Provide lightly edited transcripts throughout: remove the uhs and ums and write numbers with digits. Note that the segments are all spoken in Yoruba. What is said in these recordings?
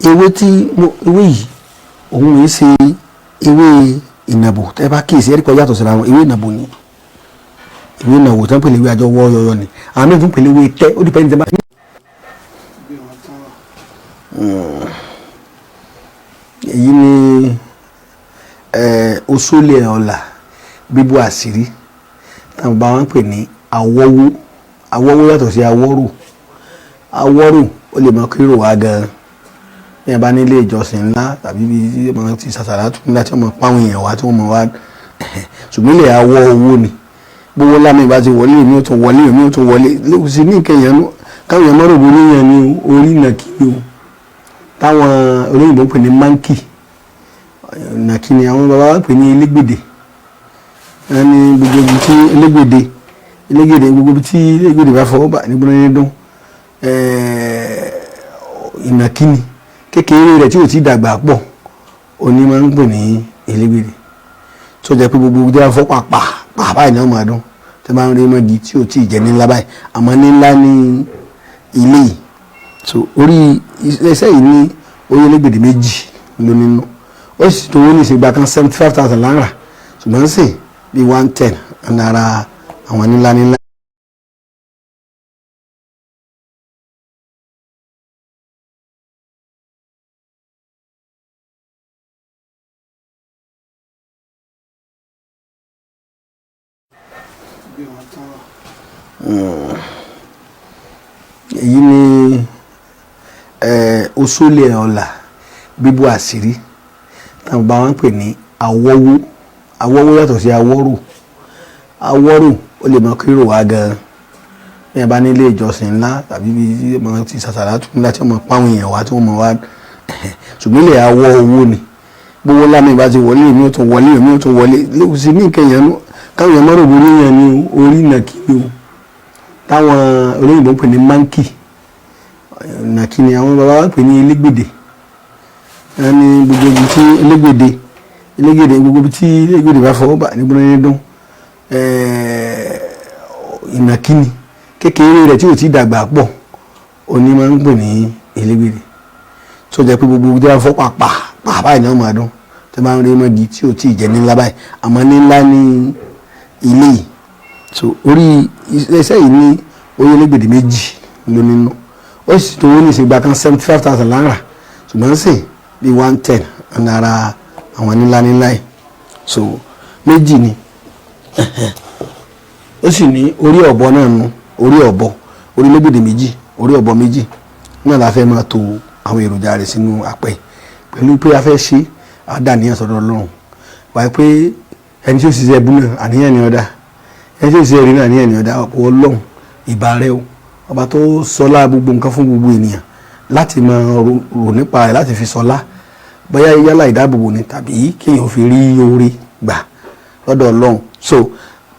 ewé yìí òun yìí ṣe ewé ìnàbò tẹ́ bá kíyèsí ẹ̀rí kan yàtọ̀ síra wọn. Ewé ìnàbò ni ìwé ìnàbò tán pèlè ìwé àjọ wọ́ yọyọ ni àwọn mẹ́rin tún pèlè ìwé tẹ́ ó dìpẹ́ ní tẹ́ bá. èyí ni oṣólẹ̀ ọ̀la bíbú àṣírí táwọn bá wọn pè ní awọ́wó. Awọ́wó yàtọ̀ sí awọ́rò. Awọ́rò ó lè mọ kírò wá gan-an ní ẹ̀bá nílé ìjọsìn ńlá tàbí bí wọ́n ti ṣàṣàrà tún ńlá tí wọ́n mọ̀ páwọn èèyàn wá tí wọ́n mọ̀ wá ṣùgbọ́n ilẹ̀ awọ́ owó ni gbogbo lámì bá ti wọlé èmi ò tún wọlé èmi ò tún wọlé lóòsì ní ìkẹyìn káwọn èèyàn mọ́rò borí yẹn ní orí nàkí o táwọn olóyìnbó pè ní mánkì nàkí ni àwọn bàbá wa pè ní elégbèdè wọn ní gbogbo ibi tí elégbèdè gbogbo ibi tí elégbèdè bá fọwọ́ bà nígbóná ní dún ìnàkí ni kékeré rẹ̀ tí ò ti dàgbà pọ̀ òní máa ń pè ní elégbèdè tó jẹ́ pé gbogbo ojú afọ́ pàpà báyìí náà máa dún tẹ́ bá ń rí mọ́gi tí ò tí ì jẹ́ ní ńlá báyìí àmọ́ ní ńlá ní ilé yìí so orí iṣẹ́ yìí ní orí elégbèdè méjì ló nínú ó sì tó wọ́n ní ìṣègbà kan 75,000 lára ṣùgbọ́n sì bí 110 náírà àwọn nílá. Èyí ni oṣólẹ̀ ọ̀la bíbú àṣírí táwọn bá wọn pè ní awọ́wó. Awọ́wó yàtọ̀ sí awọ́rò. Awọ́rò ó lè mọ kírò wá gan-an ní ẹ̀bá nílé ìjọsìn ńlá tàbí bí wọ́n ti ṣàṣàrà tún ńlá tí wọ́n mọ̀ páwọn èèyàn wá tí wọ́n mọ̀ wá ṣùgbọ́n ilẹ̀ awọ́ owó ni gbogbo lámì bá ti wọlé èmi ò tún wọlé èmi ò tún wọlé lóòsì ní ìkẹyìn káwọn èèyàn mọ́rò borí yẹn ní orí nàkí o táwọn olóyìnbó pè ní mánkì nàkí ni àwọn bàbá wa pè ní elégbèdè wọn ní gbogbo ibi tí elégbèdè gbogbo ibi tí elégbèdè bá fọwọ́ bà nígbóná ní dún ìnàkí ni kékeré rẹ̀ tí ò ti dàgbà pọ̀ òní máa ń pè ní elégbèdè tó jẹ́ pé gbogbo ojú afọ́ pàpà báyìí náà máa dún tẹ́ bá ń rí mọ́gi tí ò tí ì jẹ́ ní ńlá báyìí àmọ́ ní ńlá ní ilé yìí so orí iṣẹ́ yìí ní orí elégbèdè méjì ló nínú ó sì tó wọ́n ní ìṣègbà kan 75,000 lára ṣùgbọ́n sì bí 110 náírà àwọn nílá yìí so méjì ni ó sì ní orí ọ̀bọ náà nu orí ọ̀bọ orí elégbèdè méjì orí ọ̀bọ méjì náà la fẹ́ máa to àwọn èròjà rẹ̀ sínú apẹ̀ pẹ̀lú pé a fẹ́ ṣe àdáníyàn sọ́dọ̀ Ọlọ́run wáyé pé ẹni tí ó ṣiṣẹ́ ẹbú náà àníyàn ni ọ̀dà ẹni tí ó ṣiṣẹ́ ẹ̀rí náà àníyàn ni ọ̀dà ọ̀pọ̀ Ọlọ́run ìbà rẹ o ọba tó sọlá gbogbo nǹkan fún gbogbo ènìyàn láti máa rò nípa rẹ̀ láti fi sọlá bóyá yálà ìdáàbòbò ni tàbí kéèyàn fi rí oore gbà lọ́dọ̀ Ọlọ́run so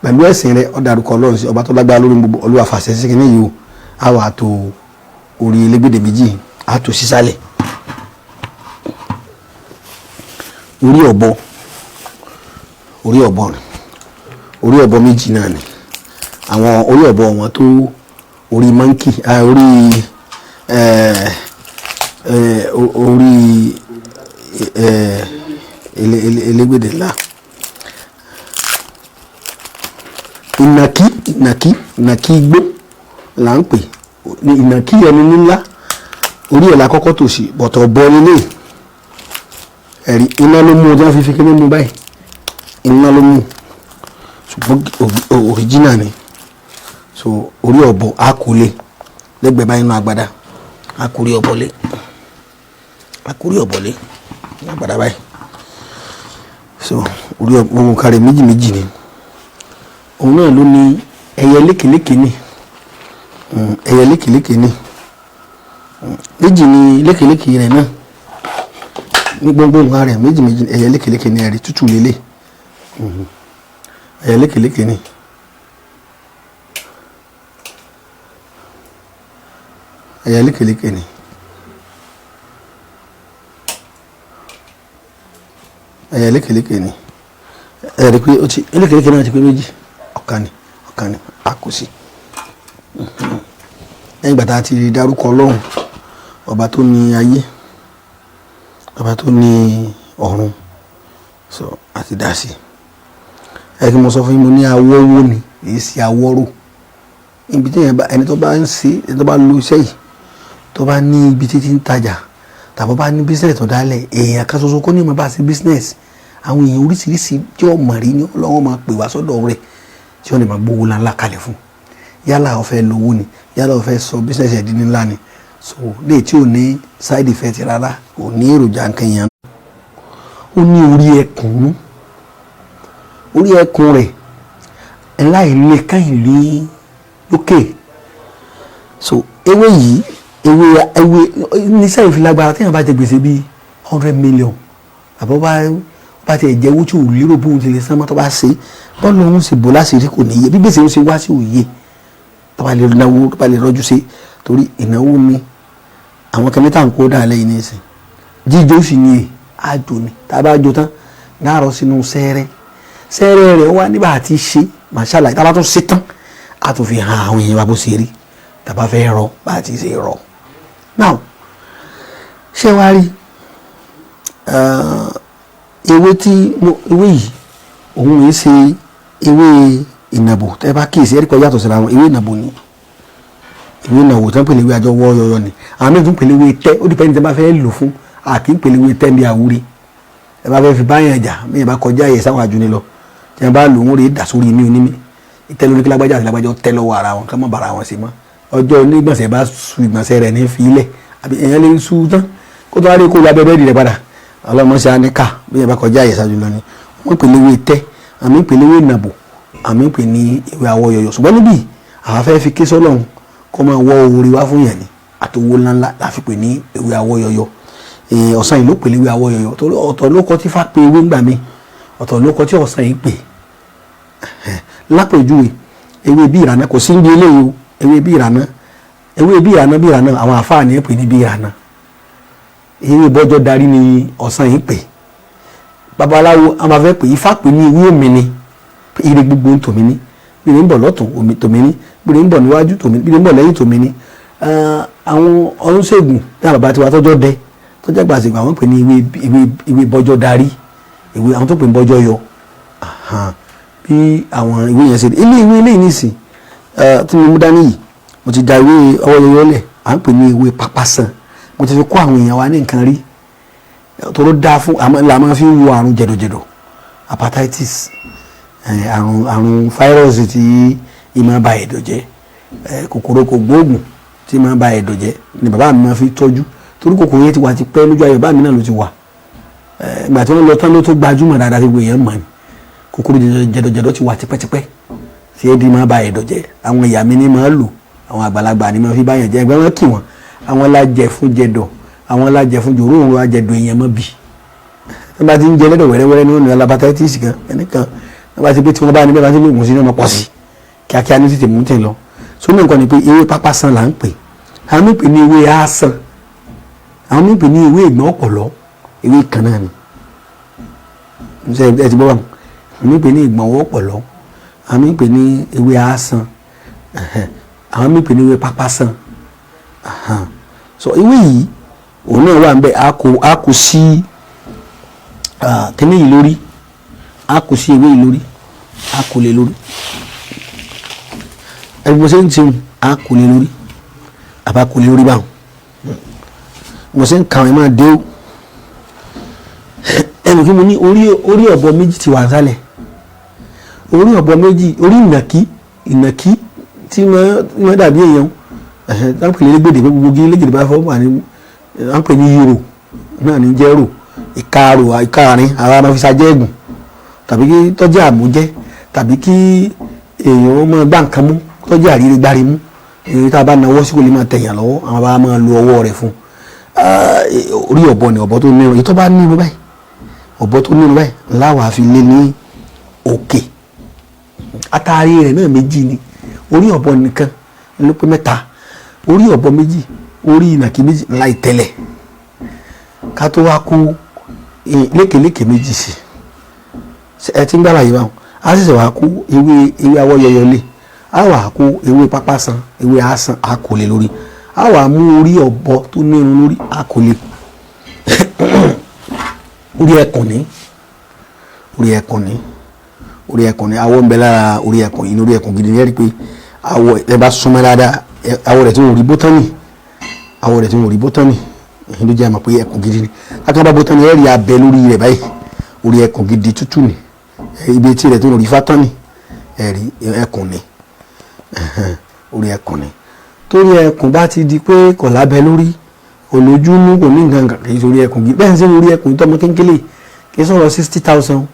pẹ̀lú ẹ̀sìn rẹ̀ ọ̀dàrúkọ Ọlọ́run sí ọba tó lágbára lórí gbogbo Olúwa fàṣẹ sí kìíní yìí o á wà tó orí elégbèdè méjì á tó sísàlẹ̀ orí ọ̀bọ méjì náà ni àwọn orí ọ̀bọ wọn tó orí mọ́ńkì orí elégbèdè ńlá ìnàkí igbó là ń pè ní ìnàkí ẹni ńlá orí ẹ̀ la kọ́kọ́ tò sí bọ̀tọ̀ bọ́ nílé ẹ̀rí iná ló mú ọjọ́ fífi kéde mú báyìí iná ló mú ṣùgbọ́n original ni so orí ọ̀bọ àkúlé lẹ́gbẹ̀ẹ́ báyìí inú agbada àkúrí ọ̀bọ̀lé agbada báyìí so orí ọ̀bọ kárẹ̀ méjì ni òun náà ló ní ẹyẹ lékèlékè ní méjì ní lékèlékè rẹ̀ náà ní gbogbo nǹkan rẹ̀ méjì ẹyẹ lékèlékè ní ẹ̀rí tútù lélẹ̀ ẹyẹ lékèlékè ní ẹyẹ lékèlékè ní ẹyẹ lékèlékè ní ẹ̀rí pé ó ti lékèlékè náà ti pé méjì ọ̀kan ni àkùsí lẹ́yìn ìgbà tá a ti dárúkọ Ọlọ́run ọba tó ní ayé bàbá tó ní ọ̀run so àti dá sí ẹ kí mo sọ fún yín mo ní awọ́wọ́ ni èyí sí awọ́rò ibi tí ẹni tó bá ń ṣe ẹni tó bá lo iṣẹ́ yìí tó bá ní ibi títí ń tajà tàbí bá ní business tó dálẹ̀ èèyàn kan ṣoṣo kó ní ìmọ̀ bá sí business àwọn èèyàn oríṣiríṣi tí ó mọ̀ rí ni Ọlọ́run máa pè wá sọ́dọ̀ rẹ̀ tí wọ́n lè máa gbówó ńlá kalẹ̀ fún yálà ó fẹ́ lówó ni yálà ó fẹ́ sọ business ẹ̀ di ńlá ni so léè tí ò ní side effect rárá ò ní èròjà nǹkan yẹn ó ní orí ẹkùn rẹ̀ láìlé káyìnlé lókè so ewé yìí ewé níṣẹ́ ìfilagbára tí wọ́n bá jẹ gbèsè bíi 100 million àbọ̀ bá ti ẹ̀jẹ̀ owó tí ò lérò bóun ti lè sánmọ́ tó bá ṣe bọ́ọ̀lù ọ̀hún sì bò láṣìírí kò níye bí gbèsè ń ṣe wá sí òye tó bá lè náwó tó bá lè rọ́jú sí torí ìnáwó mi àwọn kẹ́mítà ń kó dà lẹ́yìn ní ìsìn jíjó sì ní àjò ni tá a bá jó tán dáàrọ̀ sínú sẹ́rẹ́ rẹ̀ wá nígbà tí ṣe màṣálà tá a bá tún ṣe tán a tún fi hàn àwọn èèyàn wa bó ṣe rí tá a bá fẹ́ rọ bá a ti ṣe rọ. now ṣé wàá rí ewé yìí òun yìí ṣe ewé ìnàbò tẹ́ bá kíyèsí ẹ̀rí kan yàtọ̀ síra wọn ewé ìnàbò ni ìwé ìnàbò tán pèlè ewé àjọ wọ́ yọyọ ni àwọn méjì ń pèlè ewé tẹ́ ó dìpẹ́ ní tẹ́ bá fẹ́ lò fún àkì ń pèlè ewé tẹ́ bí àwúrí ẹ bá fẹ́ fi báyàn jà bí ẹ bá kọjá ẹ̀yẹ sáwọn àjùní lọ tí ẹ bá lò wọ́n rí dà sórí mi onímì ìtẹ́ lórí kílágbájá àti lágbájá tẹ́ lọ́wọ́ ara wọn ká má bara wọn sí mọ́ ọjọ́ onígbọ̀nsẹ̀ bá su ìgbọ̀nsẹ̀ rẹ̀ ní fílẹ̀ àbí èèyàn lè su tán kó tó wá rí kó lọ abẹ́bẹ́ rẹ̀ padà ọlọ́mọ ṣe àníkà bí ẹ bá kọjá ẹ̀yẹ sáájú lọ ni wọ́n pèlè ewé tẹ́ àmì pèlè ewé ìnàbò àmì pè ní ewé àwọ̀ yọyọ ṣùgbọ́n níbí àwọn fẹ́ fi ké sọ́lọ́run kọ́ máa wọ́ orí wá fún yẹn ni àtòwó ńláńlá láfi pè ní ewé àwọ̀ yọyọ ọ̀sán yìí ló pè ní ewé àwọ̀ yọyọ torí ọ̀tọ̀ ló kọ́ tí fá pé ewé ńgbà mi ọ̀tọ̀ ló kọ́ tí ọ̀sán yìí pè lápèjúwe ewé bí ìrànà kò sí ń bí eléyìí o ewé bí ìrànà àwọn àfáàní ẹ̀ pè ní bí ìrànà ewé bọ́jọ́ darí ni ọ̀sán yìí pè babaláwo a máa fẹ́ pè ifá pè ní ewé òmìnir ire gbogbo tòmí ní bí ní ń bọ̀ lọ́tún omi tòmí ní bí ní ń bọ̀ níwájú tòmí bí ní ń bọ̀ lẹ́yìn tòmí ní àwọn oníṣègùn ní àbàbà tiwa tọ́jọ́ dẹ tọ́jọ́ gbàsìgbà àwọn pè ní ìwé bọ́jọ́ darí ìwé àwọn tó pè ní bọ́jọ́ yọ bí àwọn ìwé yẹn ṣe dé ilé ìnísìn tí mo mú dání yìí mo ti da ìwé ọwọ́ yọyọ lẹ̀ à ń pè ní ìwé pápásán mo ti fi kó àwọn èèyàn wa ní nǹkan rí tó dáa fún làwọn fi ń wo àrùn jẹ̀dọ̀jẹ̀dọ̀ hepatitis àrùn fáírọ́ọ̀sì tí ìmọ̀ ba ẹ̀dọ̀ jẹ́ kòkòrò kò gbóògùn tí ìmọ̀ ba ẹ̀dọ̀ jẹ́ ni bàbá mi máa fi tọ́jú torí kòkòrò yẹn ti wà ti pẹ́ lójú ayé bàbá mi náà ló ti wà ìgbà tí wọ́n lọ tán ló tó gbajúmọ̀ dáadáa tí gbogbo èèyàn mọ̀ ni kòkòrò jẹ̀dọ̀jẹ̀dọ̀ ti wà tipẹ́tipẹ́ tí ẹ̀ di máa ba ẹ̀dọ̀ jẹ́ àwọn ìyá mi ni máa lò àwọn àgbàlagbà ni máa fi báyàn jẹ́ ẹgbẹ́ wọn kì wọ́n àwọn alájẹ fún jẹ̀dọ̀ àwọn alájẹ fún jòrò òun ajẹ̀dọ̀ èèyàn mọ́ bì tí wọ́n bá ti ń jẹ lẹ́dọ̀ wẹ́rẹ́wẹ́rẹ́ ní ònà hepatitis kan ẹnìkan wọ́n bá ti pé tí wọ́n bá ní bẹ́ẹ̀ bá ti lóògùn sí ní ọmọ pọ̀ sí kíákíá ní tètè mú tè lọ sómi nǹkan ni pé ewé pápásán là ń pè àwọn mí pè ní ewé àásán àwọn mí pè ní ewé ìgbọ́n ọ̀pọ̀lọ́ ewé kan náà ni ẹ ti gbọ́ wọn àwọn mí pè ní ìgbọ̀n ọ̀pọ̀lọ́ àwọn mí pè ní ewé àásán àwọn mí pè ní ewé pápásán so ewé yìí òun náà wà ń bẹ a kò sí kíní yìí lórí a kò sí ewé yìí lórí a kò lè lórí ẹgbẹ́ ṣe ń tiun a kò lè lórí àbá kò lè lórí báwọn mo ṣe ń kàwọn ẹ̀ máa dé o ẹnu kí mo ní orí ọ̀bọ méjì ti wà sálẹ̀ orí ọ̀bọ méjì orí ìnàkí tí wọ́n dàbí èèyàn wọ́n pè ní légbèdè pé gbogbo légbèdè bá fọwọ́ wà ní wọ́n pè ní yòrò náà ní jẹ́rò ìkaàrin ara máa fi ṣàjẹ́gùn tàbí kí tọ́jú àmújẹ́ tàbí kí èèyàn máa gbá nǹkan mú tọ́jú àríire gbárí mú èyí tá a bá nawọ́ sí kò lè máa tẹ̀yàn lọ́wọ́ àwọn bá máa lo ọwọ́ rẹ̀ fún orí ọ̀bọ ni ọ̀bọ tó nírun èyí tó bá nírun báyìí ọ̀bọ tó nírun báyìí láwàá fi lé ní òkè àtàrí rẹ̀ náà méjì ni orí ọ̀bọ nìkan ló pé mẹ́ta orí ọ̀bọ méjì orí ìnàkí méjì láì tẹ́lẹ̀ ká tó wá kó lékèlékè méjì sí ẹ ti ń gbára yìí báwọn a sì wá kó ewé awọ yọyọlé a wà kó ewé pápásán ewé àásán a kò lè lórí a wà mú orí ọ̀bọ tó ní irun lórí a kò lè orí ẹkùn ní awọ ń bẹ lára orí ẹkùn yìí ní orí ẹkùn gidi ní ẹ̀rí pé awọ ẹ bá súnmọ́ dáadáa awọ rẹ̀ tí wọ́n rí bótánì èyí ló jẹ́ àmọ́ pé ẹkùn gidi ni láti bá bótánì ẹ̀rí abẹ lórí rẹ̀ báyìí orí ẹkùn gidi tútù ni ibi tí rẹ̀ tó rí fátánì ẹ̀rí ẹkùn ni orí ẹkùn ni torí ẹkùn bá ti di pé kò lábẹ́ lórí olójúmú kò ní nǹkan kì í sórí ẹkùn gidi bẹ́ẹ̀ ń sẹ́ni orí ẹkùn tọmọ kéńkélé kì í sọ̀rọ̀ 60,000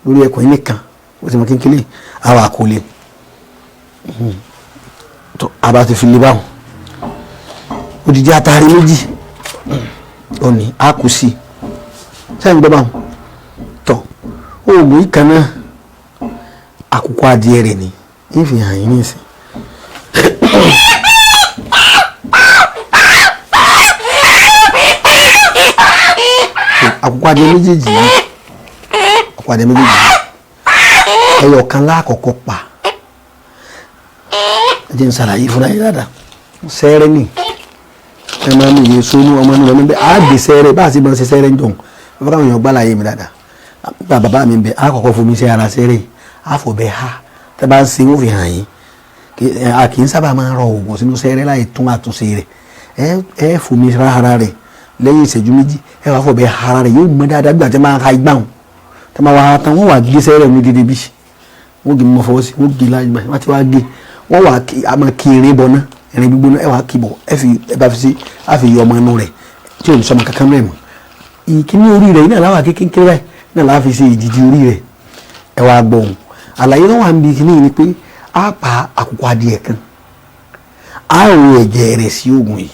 lórí ẹkùn yìí nìkan ó ti mọ kéńkélé àwọn àkọlé tó àbá ti fi lè báwọn odidi atari méjì òní àkùsì sẹ́yìn gbọ́ báwọn tó oògùn yìí kan náà àkùkọ adìẹ rẹ̀ ni ìfihàn yìí nìsín. àkùkọ adìẹ méjèèjì ẹyọ kan láàkọ́kọ́ pa ẹjẹ ń ṣàlàyé fúnra yìí dáadáa sẹ́rẹ́ ni ẹ máa ń yẹ sónú ọmọ nílò níbẹ̀ á gbé sẹ́rẹ́ bá a sì máa ń ṣe sẹ́rẹ́ ń jọ̀hún bàbá káwọn èèyàn gbá láàyè mi dáadáa bàbá mi bẹ á kọ́kọ́ fomi sí ara sẹ́rẹ́ á fò bẹ́ẹ̀ ha tẹ́ bá ń ṣe wọ́n fi hàn yín a kì í sábà máa ń rọ oògùn sínú sẹ́rẹ́ láì tún àtúnṣe rẹ̀ ẹ fomi sí ara rẹ̀ lẹ́yìn ìṣẹ́jú méjì ẹ wàá fò bẹ́ẹ̀ ara rẹ̀ yóò gbọ́n dáadáa gbà tẹ́ máa ha igbá wọn tẹ́ máa wà á tán wọ́n wà gé sẹ́rẹ̀ ní dédé bí wọ́n gé mọ́ fọwọ́ sí wọ́n gé láyé wọ́n ti wá gé wọ́n wà á máa kí irin bọ̀ náà irin gbígbóná ẹ wà á kí bọ̀ ẹ bá fi sí á fi yọ ọmọ inú rẹ̀ tí ò ní sọmọ kankan rẹ̀ mọ́ ìkíní orí rẹ̀ iná láwà kékeré báyìí náà láà fi ṣe ìdìdì orí rẹ̀ ẹ wà á gbọ́ ohun àlàyé náà wà ń bi ìkíní yìí ni pé á pa àkùkọ adìẹ kan á ro ẹ̀jẹ̀ rẹ̀ sí oògùn yìí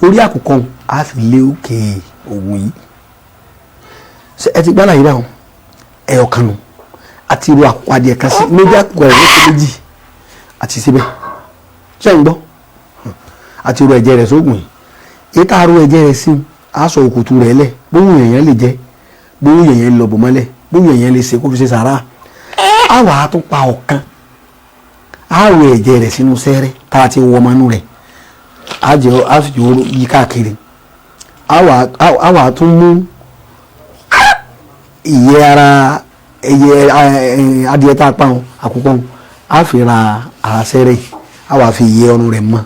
orí àkùkọ á fi lé òkè oògùn yìí ẹ ti gbálà yìí dáhùn ẹyọ kan nù àti irú àkùkọ adìẹ kan sí méjì àkùkọ rẹ̀ lókè méjì àti síbẹ̀ ṣé ń gbọ́ àti irú ẹ̀jẹ̀ rẹ̀ sóògùn yìí èyí tá a ro ẹ̀jẹ̀ rẹ̀ sí aṣọ òkùtù rẹ̀ lẹ̀ bóyún èèyàn lè jẹ bóyún èèyàn lọ bò mọ́lẹ̀ bóyún èèyàn lè ṣe kó fi ṣe sàrà á wà á tún pa ọ̀kan á ro ẹ̀jẹ̀ rẹ̀ sínú sẹ́rẹ́ tá a ti wọ ọmọ inú rẹ̀ á fi jò yí káàkiri á wà á tún mú ìyẹ́ ara ẹyẹ adìẹ tá a pa wọn àkùkọ á fi ra ara sẹ́rẹ́ á wà fi ìyẹ́ ọrùn rẹ̀ mọ́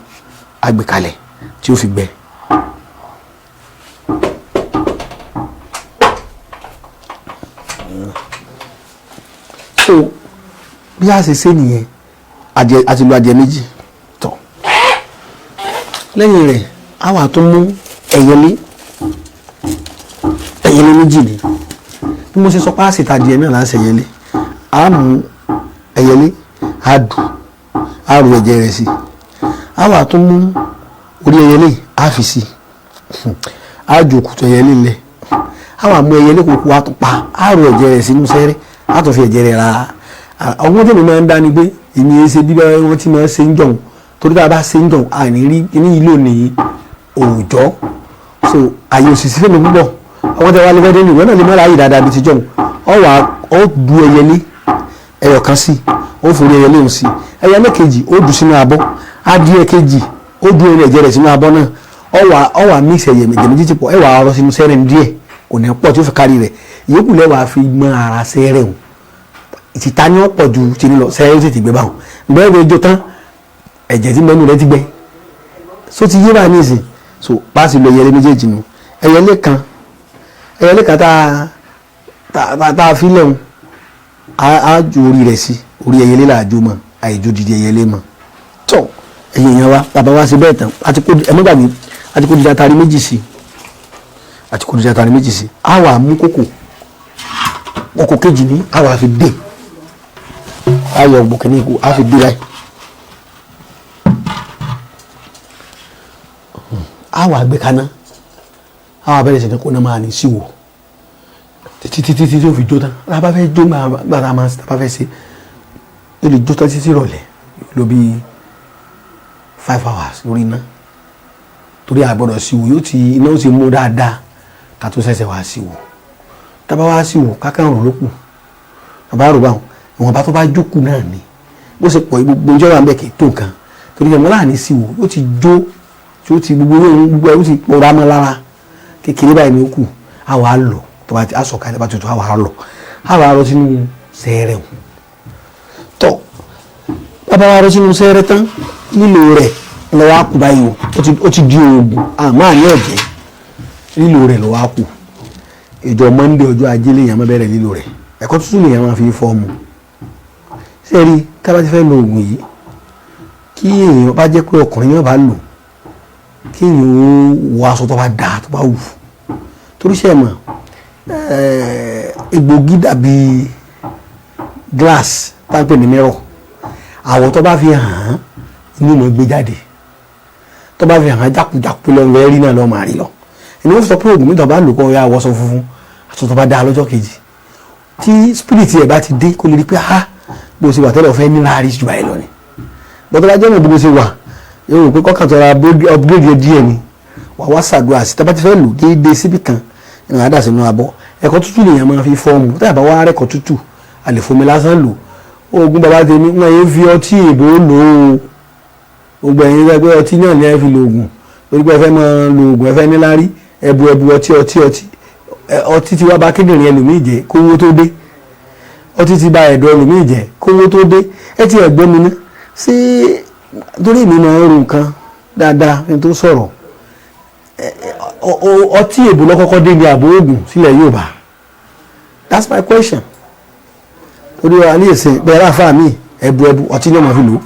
àgbékalẹ̀ tí ó fi gbẹ. so bí a ṣe ṣe nìyẹn àti lo adìẹ méjì tọ̀ lẹ́yìn rẹ̀ á wà tó mú ẹyẹlé méjì ni bí mo ṣe sọ pé a ṣe tàdìẹ náà láti ẹyẹlé á mú ẹyẹlé á dù á ro ẹ̀jẹ̀ rẹ̀ sí á wà tó mú orí ẹyẹlé á fi sí á ju òkùtù ẹyẹlé lẹ̀ á wà mú ẹyẹlé kòkó á tó pa á ro ẹ̀jẹ̀ rẹ̀ sínú sẹ́rẹ́ á tó fi ẹ̀jẹ̀ rẹ̀ ra ọgbọ́n tèmi máa ń dání pé èmi ẹ ṣe bí wọ́n ti máa ń ṣe ń jọ̀hún torí tá a bá ṣe ń jọ̀hún àní rí ní ìlò ní òòjọ́ so àyè òṣìṣẹ́ fẹ́mi púpọ̀ ọwọ́ tẹ wá lé fẹ́ẹ́ nìwọ́n náà lè mọ́ra ayé dáadáa bí ti jọ̀hún ọ du ẹyẹlé ẹyọ kan sí ó forí ẹyẹlé òun sí ẹyẹlé kejì ó dù sínú abọ́ adìẹ kejì ó du ẹ̀jẹ̀ rẹ̀ sínú abọ́ náà ọ wà mix ẹ̀jẹ̀ méjì pọ̀ ẹ wà ọrọ̀ sínú sẹ́rẹ̀ díẹ̀ kò ní pọ̀ tí ó fi kárí rẹ̀ ìyókù lẹ́wàá fi mọ́ ara sẹ́rẹ̀ òun ìtìta ni ó pọ̀ ju ti ní lọ sẹ́yìn ó sì ti gbé báwọn bẹ́ẹ̀ ni ojú tán ẹ̀jẹ̀ tí mẹ́nu rẹ̀ ti gbẹ so ti yé báyìí nísìn so páàsì lo ẹyẹlé méjèèjì nu ẹyẹlé kan tá a fi lẹ́hùn á ju orí rẹ̀ sí orí ẹyẹlé làájú mọ́ àìjú didi ẹyẹlé mọ́ tọ́ ẹ̀yìn yẹn wa bàbá wa ṣe bẹ́ẹ̀ tán ẹ̀mọ́gbàgbé àti kó di atari méjì sí á wà mú kókò kejì ní á wà fi dé ayọ̀ bùkínì kù á fi dé láì á wà gbé kaná á wà bẹ̀rẹ̀ sí ní kó náà máa ní síwò títí tí ó fi jó tán lábá fẹ́ jó gbàrà máa sí lábá fẹ́ ṣe ó lè jó tán títí rọ̀lẹ́ ló bí 5 hours lórí iná torí àgbọ̀dọ̀ síwò iná ó ti mú dáadáa ká tó ṣẹ̀ṣẹ̀ wá síwò tábà wá síwò kákàn rò lókù bàbá rò báwọn ìwọ̀n bá tó bá jókòó náà ni bó ṣe pọ̀ gbogbo ìjọba ń bẹ̀ kì í tó nǹkan torí ẹ̀mọ́ láàrin síwò ó ti jó tí ó ti gbogbo ó ti pòórá mọ́ lára kékeré báyìí ni ó kù á wà á lọ tó bá ti á sọ̀ka ẹ̀ bá tutù á wà á lọ sínú sẹ́ẹ̀rẹ̀ tọ́ bàbá wa lọ sínú sẹ́ẹ̀rẹ̀ tán lílo rẹ̀ lọ́wọ́ á kù báyìí ó ti di oògùn àmọ́ àní ọ̀jẹ́ lílo rẹ̀ lọ́wọ́ á kù ìjọ Monday ọjọ́ ajé lèèyàn máa bẹ̀rẹ̀ lílo rẹ̀ ẹ̀kọ́ tuntun lèèyàn máa fi fọ́ọ̀mù sẹ́ẹ̀rí tá bá ti fẹ́ lo oògùn yìí kí èèyàn bá jẹ́ pé ọkùnrin yóò bá lò kí èèyàn ó wọ aṣọ tó bá dáa tó bá wù torí ṣe mọ̀ egbògi dàbí glass tá ń pè ní mirror àwọ̀ tó bá fi hàn án inú mọ̀ gbé jáde tó bá fi hàn án jákujáku lọ́wọ́ ẹ̀rí náà lọ́ọ́ máa rí lọ ẹni wọ́n sọ pé oògùn mi tó bá lò kọ́ ya àwọ̀sọ funfun aṣọ tó bá dáa lọ́jọ́ kejì tí spirit ẹ̀ bá ti dé kó lè rí pé bó ṣe wà tẹ́lẹ̀ ọ̀fẹ́ nílá rí ju báyìí lọ ni bọ́tọ́ bá jẹ́ mọ̀ bó ṣe wà yóò rò pé kọ́kàn tó ra upgrade díẹ̀ ni wà wá ṣàdúrà sí tábà ti fẹ́ lò déédéé síbì kan ìrìn àdá sínú abọ́ ẹ̀kọ́ tútù lèèyàn máa fi fọ́ọ̀mù tá a bá wá rẹ̀kọ́ tútù a lè fomi lásán lò oògùn bàbá tèmi wọn yẹn fi ọtí ìbò lò ó gbogbo ẹ̀yin rẹ pé ọtí náà ni ẹ fi lo oògùn lórí pé ẹ fẹ́ máa lo oògùn ẹ fẹ́ níláárí ẹbu ọtí ti wá bà kíndìnrín ẹlòmíì jẹ́ kówó tó dé ọtí ti bà ẹ̀dọ̀ ẹlòmíì jẹ́ kówó tó dé ẹ ti ẹ̀gbọ́n mi ná sí torí mi máa ń ro nǹkan dáadáa ní tó sọ̀rọ̀ ọtí èbó lọ́kọ́kọ́ dé ní àbò oògùn sílẹ̀ Yorùbá that's my question torí wa ní èsè bẹ́ẹ̀ ráfà mi ẹ̀bù ọtí ní ọmọ fi lò ó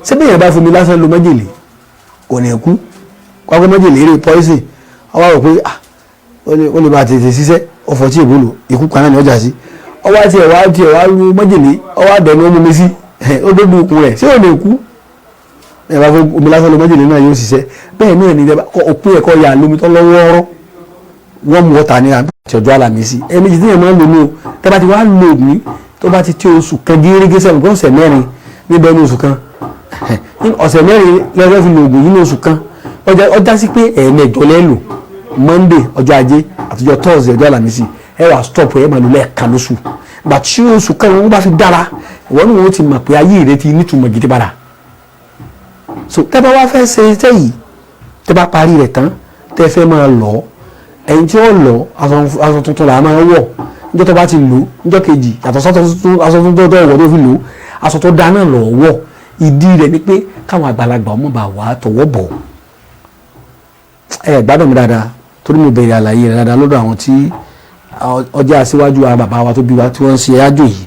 ṣé bẹ́ẹ̀ yẹn bá fomi lásán lo májèlé kò ní kú kọ́kọ́ májèlé eré poison ọwọ́ rò pé ó lè bá tètè ṣiṣẹ́ ọ̀fọ̀ tí èbó lò ikú kan náà ní ọjà sí ọwọ́ àti ẹ̀wà lu májèlé ọwọ́ àdẹ̀nu ọmọ mi sí ó dóbi ikùn rẹ̀ ṣé ò ní kú ẹ bá fún omi lásán ló májèlé náà yóò ṣiṣẹ́ bẹ́ẹ̀ náà ni òpin ẹ̀kọ́ ya lómi tó lọ́wọ́ọ́rọ́ warm water ní àtọ̀jọ́ Àlàmísì ẹ̀mejì tí yẹn máa ń lò ní o tẹ́ bá ti wá lò ní tó bá ti tí oṣù kan gírígí sẹ́wọ̀n kó ọ̀sẹ̀ mẹ́rin níbẹ̀ ní oṣù kan ọ̀sẹ̀ mẹ́rin lẹ́gbẹ́ fi lo oògùn yìí ní oṣù kan ọjà sí pé ẹ̀ẹ̀mẹjọ lẹ́lò Monday ọjọ́ ajé àtọjọ́ Thursday ọjọ́ Àlàmísì ẹ wà stop ẹ máa lò lẹ́ẹ̀kan lóṣù gbà tí oṣù kan wọn bá fi dára ìwọ ni wọn ti mọ̀ pé ayé rẹ ti nítumọ̀ gidi padà so tẹ́ bá wá fẹ́ ṣe iṣẹ́ yìí tẹ́ bá parí rẹ̀ tán tẹ́ fẹ́ máa lọ ẹ̀yin tí ó lọ aṣọ tuntun là máa wọ̀ níjọ́ tó bá ti lò níjọ́ kejì yàtọ̀ aṣọ tuntun tó wọ̀ tó fi lò aṣọ tó dáná lọ wọ̀ ìdí rẹ̀ ni pé káwọn àgbàlagbà ọmọ bá wà á tọwọ́ bọ̀ ẹ gbádùn mi dáadáa torí mo bẹ̀rẹ̀ àlàyé rẹ̀ dáadáa lọ́dọ̀ àwọn tí ọjà aṣíwájú àwọn bàbá wa tó bí wa tí wọ́n ń ṣe ẹ̀yájò yìí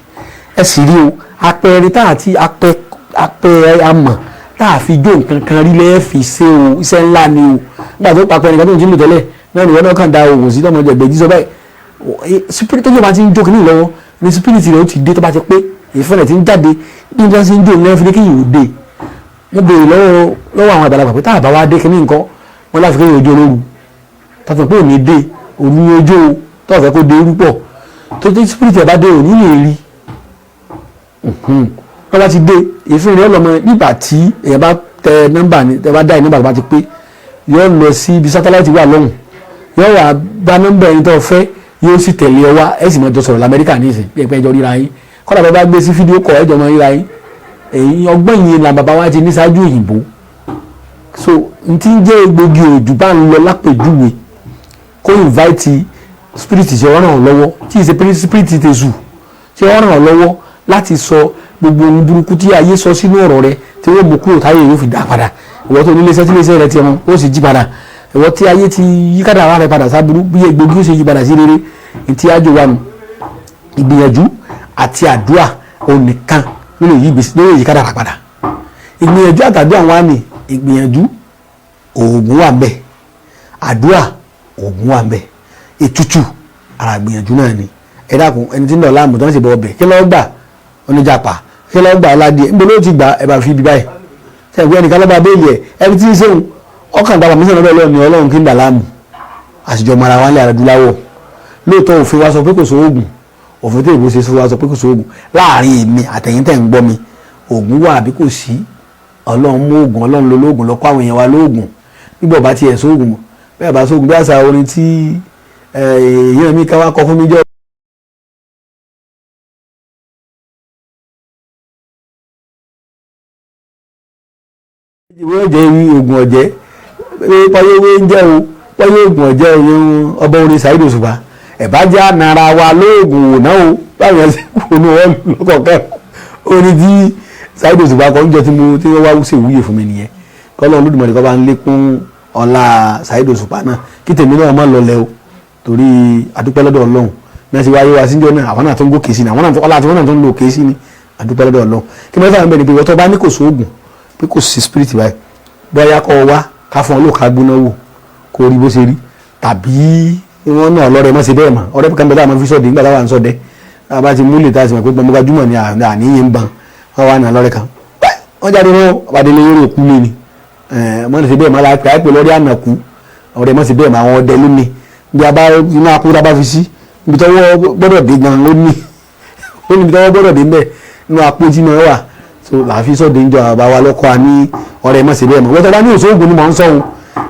ẹ sì rí o apẹ̀rẹ̀ tá àti apẹ̀ amọ̀ tá a fi jó nǹkan kan rí lẹ́ẹ̀ fi ṣe o iṣẹ́ ńlá ni o nígbà tó papẹ̀ nìkan tó ń jí lò tẹ́lẹ̀ náà nìwọ́n náà kàn da oògùn sí tọ́mọdé ẹgbẹ̀jì sọ báyìí spirit tó yẹ bá ti ń jó kìíní lọ́wọ́ ní spirit rẹ̀ ó ti dé tó bá ti pé ìfọ̀nà ti ń jáde bí wọ́n ti ń jó ní ẹ́fírí kéyìn ò dé wọ́n béèrè lọ́wọ́ àwọn àgbàlagbà pé tá a bá wá dé kìíní nǹkan wọ́n láfi kéyìn ojú olóru tàbí pé òní dé òní ojú tó ọ̀fẹ́ kó dé irú pọ̀ tó tí spirit ẹ̀ bá dé òní lè rí wọ́n bá ti dé ìfún rẹ̀ lọ́mọ nígbà tí èèyàn bá tẹ nọ́mbà ni tẹ bá dá nọ́mbà tó bá ti pé yóò lọ sí ibi sátáláìtì wà lọ́hùn yóò wà bá nọ́mbà ẹni tó fẹ́ yóò sì tẹ̀lé ọ wá ẹ sì máa jọ sọ̀rọ̀ lamẹ́ríkà ní ìsìn bí ẹgbẹ́ ìjọ ríra yín kọ́dà bá bá gbé sí fídíò kọ̀ ẹ̀jọ̀ máa ríra yín èyí ọgbọ́n yìí là bàbá wa ti ní ṣáájú òyìnbó so n ti ń jẹ́ egbògi òjò bá ń lọ lápèjúwe kó invite spirit ṣe ọ̀ràn lọ́wọ́ tí ì ṣe spirit tẹ̀sù ṣe ọ̀ràn lọ́wọ́ láti sọ gbogbo ohun burúkú tí ayé sọ sínú ọ̀rọ̀ rẹ tí wọ́n mú kúrò táyé yóò fi dá padà ìwọ tó nílé iṣẹ́ tí ilé iṣẹ́ rẹ ti ẹran ó sì jí padà ìwọ tí ayé ti yí kádàrá rẹ padà sábúrú bí egbògi ó ṣe yí padà sí rere tí ájò wa nù ìgbìyànjú àti àdúrà onìkan ló lè yí kádàrá padà ìgbìyànjú àtàdúrà wa ni ìgbìyànjú oògùn wà ńbẹ̀ àdúrà oògùn wà ńbẹ̀ ètùtù ara ìgbìyànjú náà ni ẹ dákun ẹni tí ń lọ láàmú tó ń ṣe bọ ọbẹ̀ kí ló gbà oníjàpá kí ló gbà aládìẹ níbo ló ti gbà ẹ bá fi ibi báyìí sẹ́yìn ẹnìkan lọ́ba béèlì ẹ̀ ẹni tí ń sẹ́wọ̀n ọkàn gbàgbà mísàn lọ́dọ̀ ọlọ́run ni ọlọ́run kí ń dà láàmú àṣìjọ mara wa lé adúláwọ̀ lóòótọ́ òfin wa sọ pé kò sóògùn òfin tó ìbò ṣe wa sọ pé kò sóògùn láàrin èmi àtẹ̀yìn tẹ̀ ń gbọ́ mi ògùn wà àbí kò sí ọlọ́run mú ògùn ọlọ́run lo lóògùn lọ́kọ́ àwọn èèyàn wa lóògùn nígbà bá tiẹ̀ sóògùn bẹ́ẹ̀ bá sóògùn bí àṣà orin tí èèyàn mi ká wá kọ fún mi jọ. ìwé ọ̀jẹ̀ ìwé oògùn ọ̀jẹ̀ payéwé ń jẹ́ o wọ́n yóò gùn ọ̀jẹ́ oyún ọba orin Saheed Òṣùpá ẹ̀bá jẹ́ ànàrà wa lóògùn òná o báwọn ẹ̀sìn kùnú wọn lọ́kọ̀ọ̀kan orin tí Saheed Òṣùpá kan ń jọ tí wọ́n wá ṣe ìwúyè fún mi nìyẹn kọ́lọ́ Olódùmarè kọ́ bá ń lékún ọlá Saheed Òṣùpá náà kí tèmi náà má lọlẹ̀ o torí adúpẹ́ lọ́dọ̀ Ọlọ́run bí wọ́n ti wáyé wá síjọ́ náà àwọn náà tó ń gòkè sí ni àwọn náà tó ń lo òkè sí ni adúpẹ́ lọ́dọ̀ Ọlọ́run kí mẹ́fà ń bẹ̀ ni pé wọ́n tó bá ní kò sóògùn pé kò sí spirit báyìí bóyá kọ́ wá ká fún ọ lóòka gbóná wò kó rí bó ṣe rí tàbí wọ́n náà lọ́rẹ̀ mọ́ sí bẹ́ẹ̀ mọ́ ọ̀rẹ́ kan bẹ́ẹ̀ táwọn fi sọ̀dẹ̀ nígbà táwọn sọ̀dẹ̀ bá ti múlẹ̀ tá a sì mọ̀ pé gbajúmọ̀ ni àníyàn ń ban wọ́n wá náà lọ́rẹ̀ kan wọ́n jáde wọn ọ̀bàdélé yóò kú lé ni mọ́ sí bẹ́ẹ̀ mọ́ láti àìpẹ́ lọ́rẹ́ ànàkú ọ̀rẹ́ mọ́ sí bẹ́ẹ̀ mọ́ àwọn ọdẹ lónìí bí a bá iná akúrá bá fi sí ibi tọ́wọ́ gbọ́dọ̀ dé gan ó ní ibi tọ́wọ́ gbọ́dọ̀ dé bẹ́ẹ̀ inú apó tí mo wà so làáfi sọ̀dẹ̀ ń jọ àbá wa lọ́kọ́ a ní ọ̀rẹ́ mọ́ sí bẹ́ẹ̀ mọ́ wọ́n tọ́ bá ní òṣòògùn ni mò ń sọ̀hún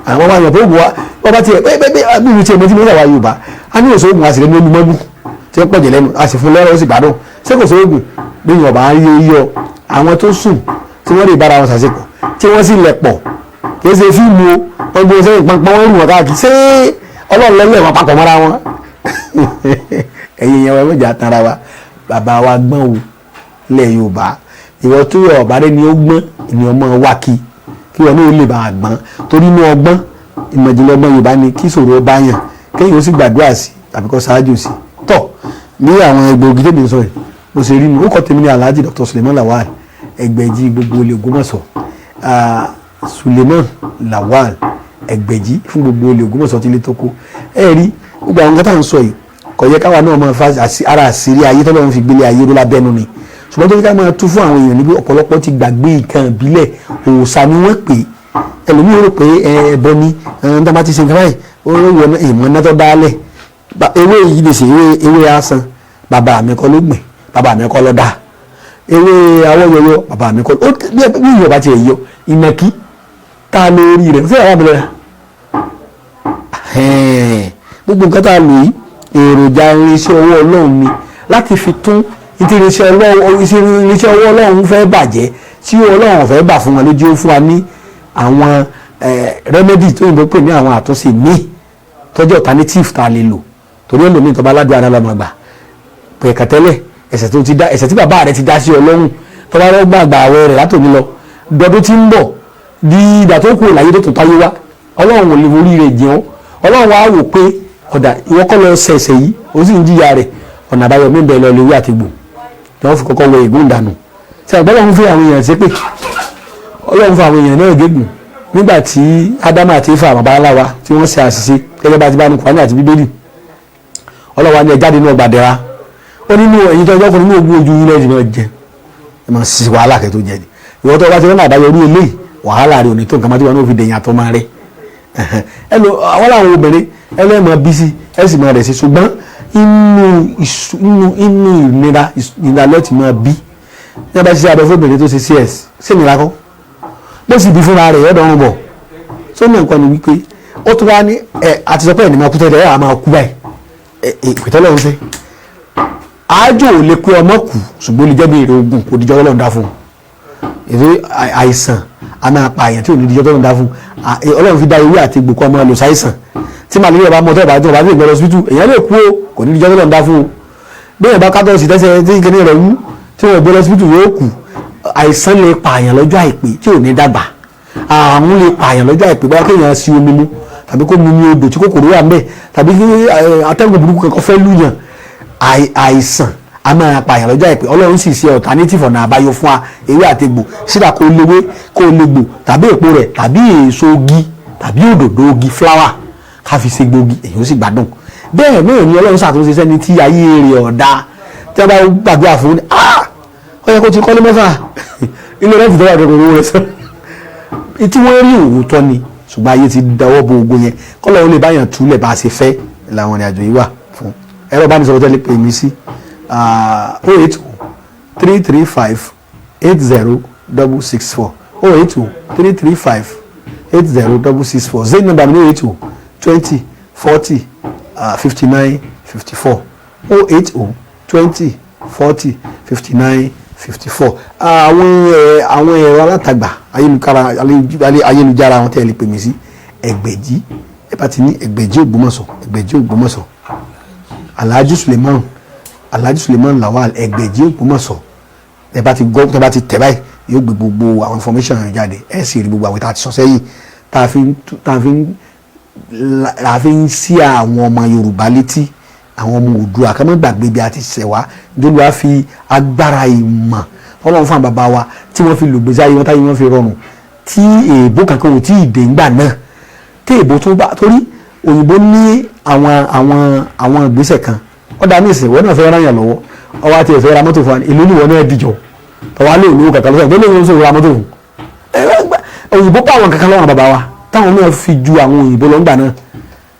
àwọn ọmọ àyàn tó gùn wa wọ́n bá tiẹ̀ pẹ́ẹ́pẹ́ẹ́ bí ìwé tí mo ti mọ́ sàwá Yorùbá a ní òṣòògùn a sì lè mú omi mọ́gùn tí ó pọ̀jẹ̀ lẹ́nu a sì fún lọ́rọ̀ ó sì gbádùn ṣé kò sóògùn bí Yorùbá yíyọ àwọn tó sùn tí wọ́n lè bára wọn ṣàṣepọ̀ tí wọ́n sì lẹ̀ pọ̀ kì í ṣe fíìmù o wọ́n gbé sẹ́yìn pọnpọ́n wọ́n rù wọ́n káàkiri ṣé Ọlọ́run lọ́lẹ̀ wọn papọ̀ mọ́ra wọn ẹ̀yin yẹn wọ́n mọ̀jà tanra wa bàbá wa gbọ́n o lẹ̀ Yorùbá ìwọ tó yọ ọ̀bá rẹ ni ó gbọ́n ènìyàn mọ́ wá kí wọn ní ó lè bá a gbọ́n torí inú ọgbọ́n ìmọ̀jìnlẹ̀ ọgbọ́n Yorùbá ni kí ìṣòro bá yàn kéèyàn ó sì gbàdúrà sí tàbí kó ṣáájú sí tọ̀ ní àwọn egbòogi tèmi sọ yìí mo ṣe rí nu ó kọ́ tèmi ní Alhaji Dr. Suleimon Lawal Egbeji gbogbo olè Ògbómọ̀ṣọ́ Suleimon Lawal Egbeji fún gbogbo olè Ògbómọ̀ṣọ́ tí lè tó kó ẹ rí gbogbo àwọn kátà ń sọ yìí kò yẹ káwa náà máa fa ara àṣírí ayé tọ́lọ́run fi gbélé ayé ló lábẹ́nu ni ṣùgbọ́n tó ní ká máa tú fún àwọn èèyàn níbi ọ̀pọ̀lọpọ̀ ti gbàgbé nǹkan ìbílẹ̀ òòṣà ni wọ́n pè é ẹlòmíì rò pé ẹbọ ni tó bá ti ṣe nǹkan báyìí ó wọ ìmọ̀ náà tó dálẹ̀ ewé yìí lè ṣe ewé asán bàbá mi kọ́ ló gbìn bàbá mi kọ́ ló dá ewé awọ́yọyọ bàbá mi kọ́ bí Yorùbá ti yọ ìnàkí tá a lórí rẹ̀ fún àwọn àbúrò rẹ̀ gbogbo nǹkan tá a lò yìí èròjà irinṣẹ́ ọwọ́ Ọlọ́run ni láti fi tún irinṣẹ́ ọwọ́ Ọlọ́run fẹ́ bàjẹ́ tí Ọlọ́run fẹ́ bà fún wọn lójú ó fún wa ní àwọn remedy tó yìnbọn pè ní àwọn àtúnṣe míì tọ́jú alternative tá a lè lò torí ó lò ní ìtọ́ba aládùn aláàmọ̀ àgbà pẹ̀kẹ́tẹ́lẹ̀ ẹ̀ṣẹ̀ tí bàbá rẹ̀ ti dá sí Ọlọ́run tọ́ba rẹ̀ gbàgbà àwẹ̀ rẹ̀ látòní lọ dọdún tí ń bọ̀ di ìgbà tó kù láyé tó tó táyé wá Ọlọ́run ò lè orí rẹ̀ jẹun Ọlọ́run á wò pé ọ̀dà ìwọ́kọ́ lọ ṣẹ̀ṣẹ̀ yìí ó sì ń jìyà rẹ̀ ọ̀nà àbáyọ mí bẹ́ẹ̀ lọ lórí àtìgbò tí wọ́n fi kọ́kọ́ wọ ègún ìdànù tí Ọlọ́run fún àwọn èèyàn ṣépè Ọlọ́run fún àwọn èèyàn náà gégùn nígbà tí Ádámù àti Éfà bàbá aláwa tí wọ́n ṣe àṣìṣe gẹ́gẹ́ bá ti bá ní Kùránì àti Bíbélì Ọlọ́run ní ẹ jáde nínú ọgbà dẹ̀ra ó nínú ẹ̀yin tó ọjọ́ kan nínú ogún ojú ilẹ̀ ìdìbò jẹ ẹ máa ṣe wàhálà kẹ́ tó jẹ ni ìwọ́n tó bá ti rán àbáyọ orí eléyìí wàhálà rẹ̀ ò ní tó nǹkan máa tí wọn náà fi dẹ̀yìn àtọ́ máa rẹ̀ àwọn làwọn obìnrin ẹlẹ́mọ̀ bí sí ẹ sì máa rẹ̀ sí ṣùgbọ́n inú ìnira lọ́ọ̀tì máa bí ní abá ṣiṣẹ́ abẹ fóbìnrin tó ṣe cs ṣé ìnira kọ́ bó sì bí fúnra rẹ̀ ọ̀dọ̀ wọn bọ̀ tó ní nǹkan ni wípé ó tún wá ní àti sọ pé ẹni máa kú tẹ́lẹ̀ ẹ̀ máa kú báyìí ìpìtẹ́ lọ́run ṣe àájò ò lè pé ọmọ kù ṣùgbọ́n ó lè jẹ́ bí èrè ogun kò díjọ́ Ọlọ́run dá fún un èrè àìsàn a máa pa àyàn tí ò ní díjọ́ Ọlọ́run dá fún un Ọlọ́run fi dá ewé àti egbò kọ́ ọmọ lò sáìsàn tí màlúù bá mọ tó ìbàdàn bá fi ìgbẹ́ lọ síbítù èèyàn lè kú o kò ní díjọ́ Ọlọ́run dá fún un bẹ́ẹ̀ bá kátó sì tẹ́sẹ̀ tí kìnìún rẹ̀ wú tí wọ́n gbé lọ síbítù yóò kù àìsàn lè pààyàn lọ́jọ́ àìpé tí ò ní dàgbà àrùn lè pààyàn lọ́jọ́ àìpé bá kéèyàn sí omi mú tàbí kó mu omi odò tí kòkòrò wà ńbẹ̀ tàbí kí atẹ́gùn burúkú kankan fẹ́ lùyàn àìsàn a máa pààyàn lọ́jọ́ àìpé Ọlọ́run sì ṣe alternative ọ̀nà àbáyọ fún wa ewé àtegbò sídà kó léwé kó légbò tàbí èpo rẹ̀ tàbí èso ogi tàbí òdòdó ogi flower ká fi ṣe gbòógì èyí ó sì gbádùn bẹ́ẹ̀ náà ni Ọlọ́run ṣàtúnṣe sẹ́ni tí ayé rẹ̀ ọ̀dà tí wọ́n bá gbàdúrà fún ní ó yẹ kó ti kọ́lé mẹ́fà ilé rẹ̀ fìdí ọ̀dọ̀ owó rẹ̀ sọ tí wọ́n rí òótọ́ ni ṣùgbọ́n ayé ti dáwọ́ bo ogun yẹn kọ́lọ́ ó lè báyàn túlẹ̀ bá a ṣe fẹ́ làwọn ìrìn àjò yìí wà fún ẹ̀rọ ìbánisọ̀rọ̀ tẹ́lẹ̀ pè mí sí 080-335-80664 080-335-80664 zain number mi ní 080-20-40-59-54 080-20-40-59-54 àwọn ẹ̀rọ alátagbà ayélujára àwọn tẹ́lẹ̀ pè mí sí Egbeji bá ti ní Egbeji Ogbomoso Egbeji Ogbomoso Alhaji Suleiman Lawal Egbeji Ogbomoso ẹ bá ti gbọ́ tó bá ti tẹ̀ báyìí yóò gbé gbogbo àwọn information yẹn jáde ẹ sì rí gbogbo àwọn tá a ti sọ sẹ́yìn tá a fi ń sí àwọn ọmọ Yorùbá létí àwọn ọmọ Oòduà ká má gbàgbé bí a ti ṣẹ̀ wá nítorí wàá fi agbára ìmọ̀ Ọlọ́run fún àwọn bàbá wa tí wọ́n fi lògbèsè ayé wọn táyé wọn fi rọrùn tí èèbó kankan ò tí ì dé ńgbà náà tí èèbó tó bá torí òyìnbó ní àwọn ìgbésẹ̀ kan ọ̀dà ní ìsìn wọ́n náà fẹ́ ràn yàn lọ́wọ́ ọwọ́ àti ẹ̀fẹ́ ra mọ́tò fún wa ìlú níwọ̀n náà dìjọ́ ọwọ́ alẹ́ òlówó kankan lọ́sọ̀ ìgbélé ìwọ̀n sọ̀rọ̀ ra mọ́tò fún òyìnbó pa àwọn kankan lọ́wọ́ bàbá wa táwọn náà fi ju àwọn òyìnbó lọ́ngbà náà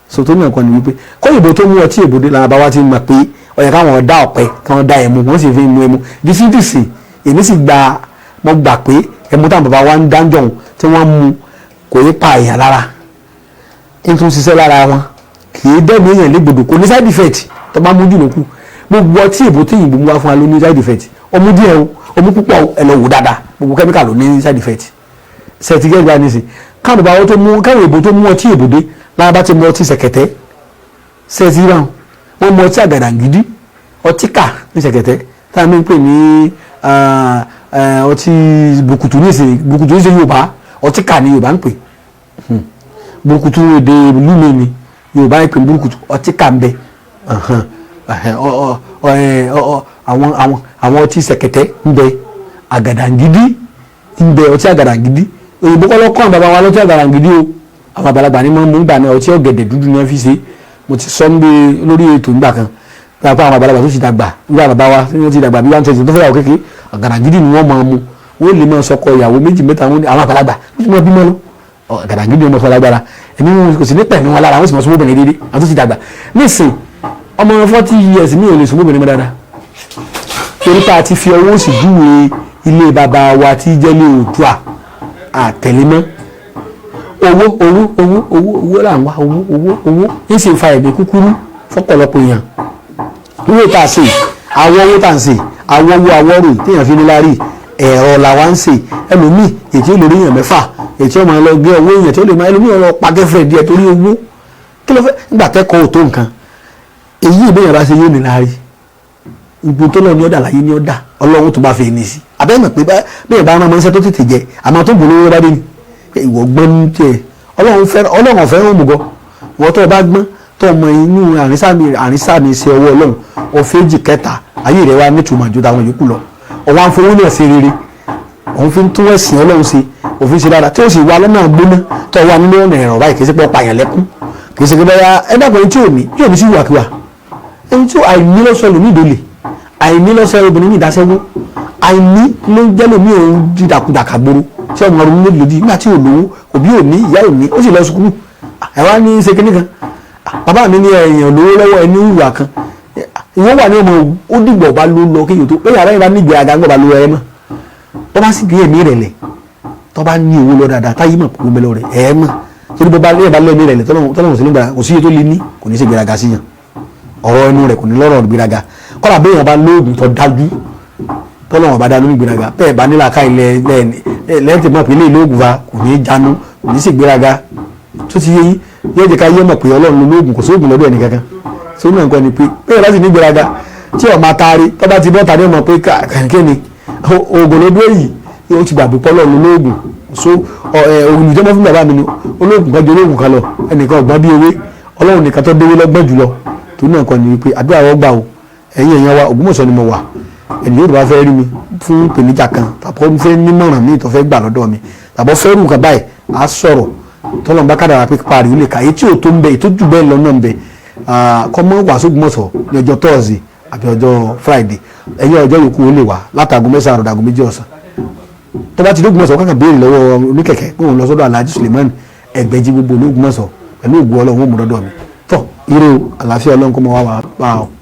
so tó náà kọ́ ni wípé kóyìnbó tó mú ọtí èbòdè làwọn bàbá wa ti mọ̀ pé ó yẹ káwọn dá ọ̀pẹ káwọn dá ẹmu wọ́n sì fi mu ẹmu dísídìsì èmi sì mo gbà pé ẹmu táwọn bàbá wa ń dáńjọ́ tí wọ́n mu kò ní pa èèyàn lára ń tún ṣiṣẹ́ lára wọn kì í dẹ́nu èèyàn légbodò kò ní side effect tó bá mú jù lókù gbogbo ọtí èbó tí ìbò mú wá fún wa ló ní side effect ọmú díẹ̀ o ọmú púpọ̀ ẹ lọ wò dáadáa gbogbo chemical ló ní side effect certificate gba nísìn káwọn bàbá tó mú káwọn èbó tó mú ọtí èbòdè lára bá ti mú ọtí ṣẹ̀kẹ̀tẹ̀ ṣẹ́ẹ̀tì ràn wọ́n mú ọtí àgàdàǹgídí ọtí kà ní ṣẹ̀kẹ̀tẹ̀ táwọn ń pè ní ọtí burúkutu ní Yorùbá ọtí kà ní Yorùbá ń pè burúkutu èdè lúmi ni Yorùbá ń pè burúkutu ọtí kà ń bẹ àwọn ọtí ṣẹ̀kẹ̀tẹ̀ ń bẹ àgàdàǹgídí ń bẹ ọtí àgàdàǹgídí òyìnbó kọ́ lọ́kọ́ àwọn bàbá wa lọ́tí àgàdàǹgídí o àwọn àgbàlagbà ni mo ń gbà náà ọtí ọ̀gẹ̀dẹ̀ dúdú ni wọ́n fi ṣe mo ti sọ níbi lórí ètò nígbà kan lápá àwọn àgbàlagbà tó ti dàgbà nígbà bàbá wa tí wọ́n ti dàgbà bí wọ́n ti tó fẹ́ yàwó kékeré àgàdàǹgídí ni wọ́n máa mu wọ́n lè máa sọkọ ìyàwó méjì mẹ́ta àwọn àgbàlagbà wọ́n ti máa bímọ lọ àgàdàǹgídí ọmọ fún alágbára ẹ̀mí wọn kò sí ní pẹ̀lú wọn lára wọ́n sì máa sọ obìnrin déédéé àwọn tó ti dàgbà nísìn ọmọ 40 years mi ò lè sọ obìnrin mọ́ dáadáa torí pé a ti fi ọwọ́ sì júwe ilé bàbá wa tí jẹ́lé Oòduà àtẹ̀lémọ́ owó là ń wá owó ń sì fa ẹ̀mí kúkúrú fọ́pọ̀lọpọ̀ èèyàn owó tá a ṣe àwọn owó tá a ń ṣe àwọn owó àwọ̀rò téèyàn fi ní lárí ẹ̀rọ làwa ń ṣe ẹlòmíì ètí olórí èèyàn mẹ́fà ètí ọmọ ẹ lọ gbé owó èèyàn tí ó lè máa ẹlòmíì ọ̀rọ̀ pàgẹ́fẹ̀ díẹ̀ torí owó kí ló fẹ́ nígbà tẹ́kọ̀ọ́ tó nǹkan èyí ìbéèyàn bá ṣe yóò ní lárí ìbò tó lọ ní ọ̀dà láyé ní ọ̀dà Ọlọ́run tó bá fẹ́ ní sí abẹ́mọ̀ pé bẹ́ẹ̀ bá rán ọmọ iṣẹ́ tó tètè jẹ àmọ́ tó bòlówó bá dé ni ìwọ gbọ́n ní tiẹ̀ Ọlọ́run fẹ́ràn òmùgọ̀ ìwọ tó bá gbọ́n tó ọmọ inú àrísàmì ṣe ọwọ́ Ọlọ́run ọ̀fẹ́jì kẹta ayé rẹ̀ wá nítumọ̀ ju táwọn yòókù lọ ọ̀wọ́n afọwọ́ náà ṣe rere òun fi ń tún ẹ̀sìn Ọlọ́run ṣe òfin ṣe dáadáa tí ó sì wà lọ́nà gbóná tó wà nínú ọ̀nà ẹ̀rọ báyìí kì í ṣe pé ọ̀pá àyàn lẹ́kún kì í ṣe pé bẹ́ẹ̀ ẹ dàgbọ́ ẹni tí ò ní sí ìwàkiwà ẹni tí àìní lọ́sọ̀ lómi ìdólè àìní lọ́sọ̀ obìnrin ní ìdáṣẹ́wó àìní ló jẹ́ lómi òun dídàkudà kàgbóró tí ọmọ ọdún méjì lòdì nígbà tí ò lówó òbí ò ní ìyá ò ní ó sì lọ sùkúrù ẹ̀wá ní ṣe kíní kan bàbá mi ní èèyàn lówó lọ́wọ́ ẹni ìwà kan ìwọ́n wà ní ọmọ ó dìgbọ̀ bá ló lọ kéèyàn tó pé yàrá ìbá nígbè àgàgbọ̀ bá ló rẹ mọ́ tó bá sì gbé ẹ̀mí rẹ̀ lẹ̀ tó bá ní owó lọ dáadáa táyé mọ̀ kó bẹ́ lọ rẹ̀ ẹ̀ mọ̀ torí bá lé ẹ̀mí rẹ̀ lẹ̀ tọ́lọ́mù sí nígbà kò sí iye tó lé ní kò ní í ṣe gbéraga sí yàn ọ̀rọ̀ ẹnu rẹ̀ kò ní lọ́rọ̀ gbéraga kọ́lá béèyàn bá lóògùn tó dájú tọ́lọ́mù bá dá lórí gbéraga bẹ́ẹ̀ bá nílà ká ilẹ̀ lẹ́yìn tí mọ̀ pé ilé ìlóògùn fa kò ní í jánu kò ní í ṣe gbéraga tó ti yé yín yóò jẹ́ ká yé mọ̀ pé Ọlọ́run lóògùn kò sóògùn lọ́dọ̀ ẹnì kankan tó náà nǹkan ni pé bẹ́ẹ̀ láti ní gbéraga tí ọ̀ máa taari tó bá ti bọ́ tàbí mọ̀ pé kàǹkẹ́ ni oògùn ló dúró yìí yóò ti gbàgbé pọ́ Ọlọ́run lóògùn so òògùn ìjọba fún bàbá mi ni olóògùn kan ju olóògùn kan lọ ẹnìkan ọ̀gbọ́n bí ewé Ọlọ́run nìkan tó déwé lọ́gbọ́n jùlọ tó náà nǹkan ni pé àdúrà wọ́n gbà o ẹ̀yin èèyàn wa Ògbómọ̀ṣọ́ ni mo wà ẹni yóò bá fẹ́ rí mi fún ìpèníjà kan tàbí fẹ́ nímọ̀ràn mi tó fẹ́ gbà lọ́dọ̀ mi tàbí fẹ́ rú nǹkan báyìí á sọ̀rọ̀ tọ́lọ́n bá kádàrà pé parí ó lè ka èyí tí ò tó ń bẹ èyí tó jù bẹ́ẹ̀ lọ náà ń bẹ kọ́mọ́ wàásù Ògbómọ̀ṣọ́ ní ọjọ́ Thursday àbí ọjọ́ Friday ẹ̀yìn ọjọ́ yòókù ó lè wà látàgò mẹ́sàn-án àròdàgò méjì ọ̀sán tó bá ti dógbòmọ̀ṣọ́ kankan béèrè lọ́wọ́ oníkẹ̀kẹ́ pé òun lọ sọ́dọ̀ Alhaji Suleiman Egbeji gbogbo olóògbòmọ̀ṣọ́ pẹ̀lú ògùn Ọlọ́run ó mú dọ́dọ̀ mi tọ́ ire o àlàáfíà Ọlọ́run kó mọ wá wà á.